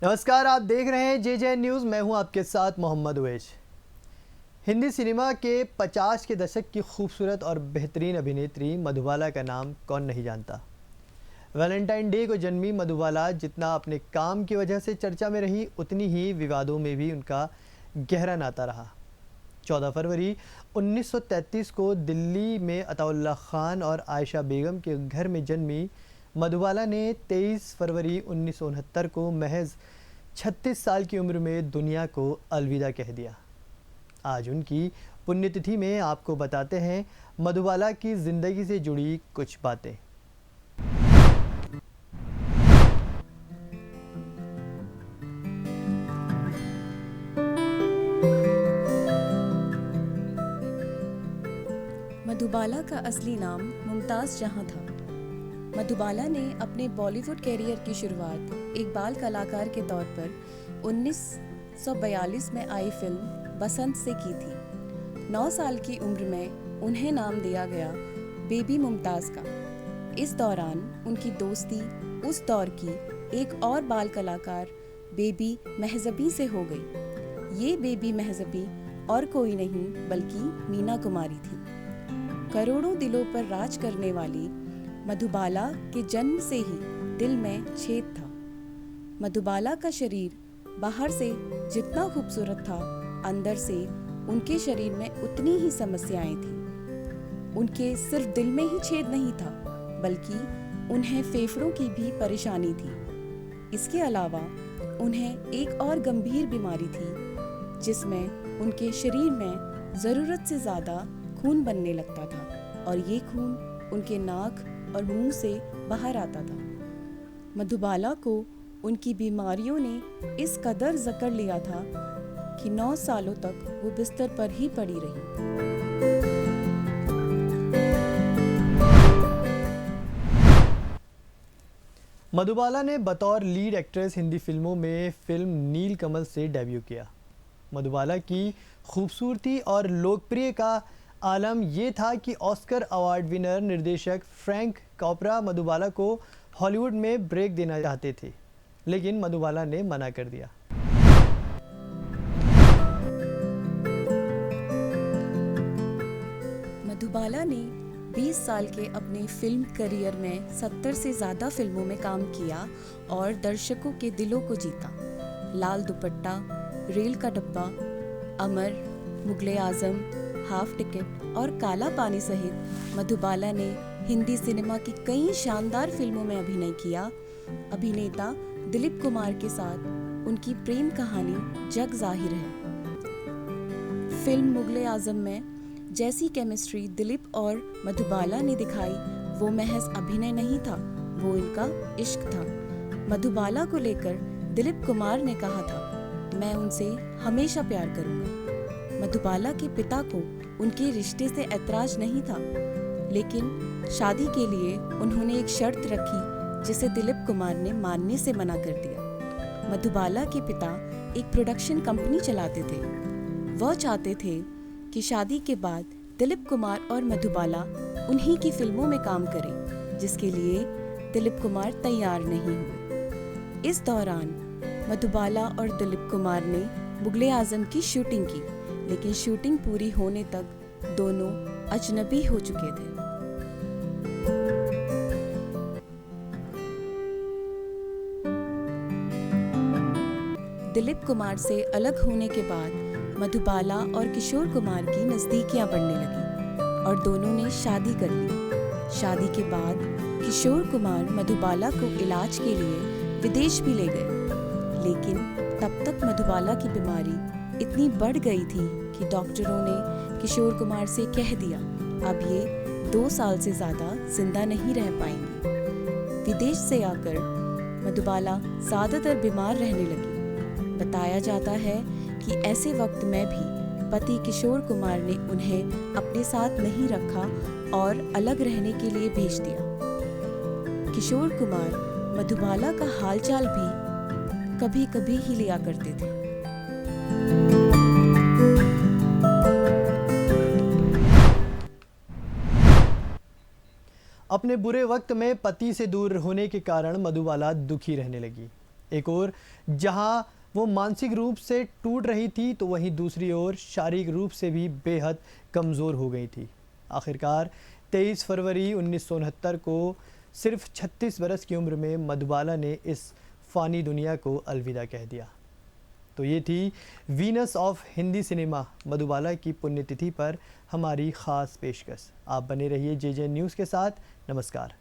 नमस्कार, आप देख रहे हैं जे न्यूज़। मैं हूं आपके साथ मोहम्मद उवैस। हिंदी सिनेमा के 50 के दशक की खूबसूरत और बेहतरीन अभिनेत्री मधुबाला का नाम कौन नहीं जानता। वैलेंटाइन डे को जन्मी मधुबाला जितना अपने काम की वजह से चर्चा में रही, उतनी ही विवादों में भी उनका गहरा नाता रहा। 14 फरवरी 1933 को दिल्ली में अताउल्ला खान और आयशा बेगम के घर में जन्मी मधुबाला ने 23 फरवरी 1969 को महज 36 साल की उम्र में दुनिया को अलविदा कह दिया। आज उनकी पुण्यतिथि में आपको बताते हैं मधुबाला की ज़िंदगी से जुड़ी कुछ बातें। मधुबाला का असली नाम मुमताज़ जहां था। मधुबाला ने अपने बॉलीवुड कैरियर की शुरुआत एक बाल कलाकार के तौर पर 1942 में आई फिल्म बसंत से की थी। 9 साल की उम्र में उन्हें नाम दिया गया बेबी मुमताज़ का। इस दौरान उनकी दोस्ती उस दौर की एक और बाल कलाकार बेबी मेहजबी से हो गई। ये बेबी मेहजबी और कोई नहीं बल्कि मीना कुमारी थी। करोड़ों दिलों पर राज करने वाली मधुबाला के जन्म से ही दिल में छेद था। मधुबाला का शरीर बाहर से जितना खूबसूरत था, अंदर से उनके शरीर में उतनी ही समस्याएं थीं। उनके सिर्फ दिल में ही छेद नहीं था, बल्कि उन्हें फेफड़ों की भी परेशानी थी। इसके अलावा उन्हें एक और गंभीर बीमारी थी, जिसमें उनके शरीर में ज़रूरत से ज़्यादा खून बनने लगता था और ये खून उनके नाक और मुंह से बाहर आता था। मधुबाला को उनकी बीमारियों ने इस कदर जकड़ लिया था कि 9 सालों तक वो बिस्तर पर ही पड़ी रही। मधुबाला ने बतौर लीड एक्ट्रेस हिंदी फिल्मों में फिल्म नीलकमल से डेब्यू किया। मधुबाला की खूबसूरती और लोकप्रिय का आलम ये था कि ऑस्कर अवार्ड विनर निर्देशक फ्रैंक कॉपरा मधुबाला को हॉलीवुड में ब्रेक देना चाहते थे, लेकिन मधुबाला ने मना कर दिया। मधुबाला ने 20 साल के अपने फिल्म करियर में 70 से ज़्यादा फिल्मों में काम किया और दर्शकों के दिलों को जीता। लाल दुपट्टा, रेल का डब्बा, अमर, मुगले आजम, हाफ टिकट और काला पानी सहित मधुबाला ने हिंदी सिनेमा की कई शानदार फिल्मों में अभिनय किया। अभिनेता दिलीप कुमार के साथ उनकी प्रेम कहानी जग जाहिर है। फिल्म मुगले आजम में जैसी केमिस्ट्री दिलीप और मधुबाला ने दिखाई, वो महज अभिनय नहीं था, वो इनका इश्क था। मधुबाला को लेकर दिलीप कुमार ने कहा था, मैं उनसे हमेशा प्यार करूंगा। मधुबाला के पिता को उनके रिश्ते से ऐतराज नहीं था, लेकिन शादी के लिए उन्होंने एक शर्त रखी जिसे दिलीप कुमार ने मानने से मना कर दिया। मधुबाला के पिता एक प्रोडक्शन कंपनी चलाते थे। वह चाहते थे कि शादी के बाद दिलीप कुमार और मधुबाला उन्हीं की फिल्मों में काम करें, जिसके लिए दिलीप कुमार तैयार नहीं हुए। इस दौरान मधुबाला और दिलीप कुमार ने मुगले आजम की शूटिंग की, लेकिन शूटिंग पूरी होने तक दोनों अजनबी हो चुके थे। दिलीप कुमार से अलग होने के बाद मधुबाला और किशोर कुमार की नज़दीकियां बढ़ने लगी और दोनों ने शादी कर ली। शादी के बाद किशोर कुमार मधुबाला को इलाज के लिए विदेश भी ले गए, लेकिन तब तक मधुबाला की बीमारी इतनी बढ़ गई थी कि डॉक्टरों ने किशोर कुमार से कह दिया, अब ये 2 साल से ज़्यादा जिंदा नहीं रह पाएंगी। विदेश से आकर मधुबाला ज़्यादातर बीमार रहने लगी। बताया जाता है कि ऐसे वक्त में भी पति किशोर कुमार ने उन्हें अपने साथ नहीं रखा और अलग रहने के लिए भेज दिया। किशोर कुमार मधुबाला का हालचाल भी कभी कभी ही लिया करते थे। अपने बुरे वक्त में पति से दूर होने के कारण मधुबाला दुखी रहने लगी। एक ओर जहां वो मानसिक रूप से टूट रही थी तो वहीं दूसरी ओर शारीरिक रूप से भी बेहद कमज़ोर हो गई थी। आखिरकार 23 फरवरी 1969 को सिर्फ 36 बरस की उम्र में मधुबाला ने इस फ़ानी दुनिया को अलविदा कह दिया। तो ये थी Venus of Hindi cinema Madhubala की पुण्यतिथि पर हमारी ख़ास पेशकश। आप बने रहिए जे न्यूज़ के साथ। नमस्कार।